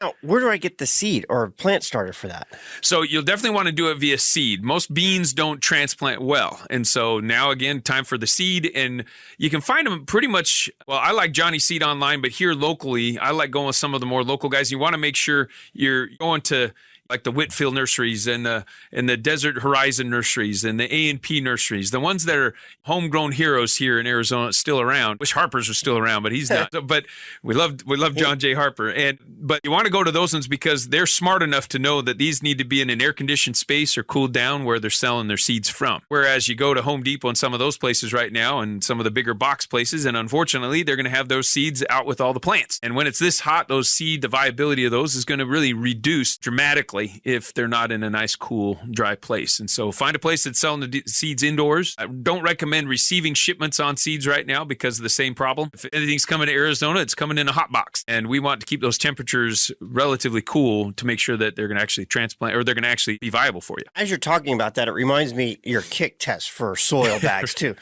Now, where do I get the seed or plant starter for that? So you'll definitely want to do it via seed. Most beans don't transplant well. And so now again, time for the seed. And you can find them pretty much, well, I like Johnny Seed online, but here locally, I like going with some of the more local guys. You want to make sure you're going to like the Whitfield nurseries and the Desert Horizon nurseries and the A&P nurseries, the ones that are homegrown heroes here in Arizona, still around. Wish Harper's was still around, but he's not. But we love John J. Harper. But you want to go to those ones because they're smart enough to know that these need to be in an air-conditioned space or cooled down where they're selling their seeds from. Whereas you go to Home Depot and some of those places right now and some of the bigger box places, and unfortunately, they're going to have those seeds out with all the plants. And when it's this hot, the viability of those is going to really reduce dramatically if they're not in a nice, cool, dry place. And so find a place that's selling the seeds indoors. I don't recommend receiving shipments on seeds right now because of the same problem. If anything's coming to Arizona, it's coming in a hot box. And we want to keep those temperatures relatively cool to make sure that they're going to actually transplant or they're going to actually be viable for you. As you're talking about that, it reminds me your kick test for soil bags too.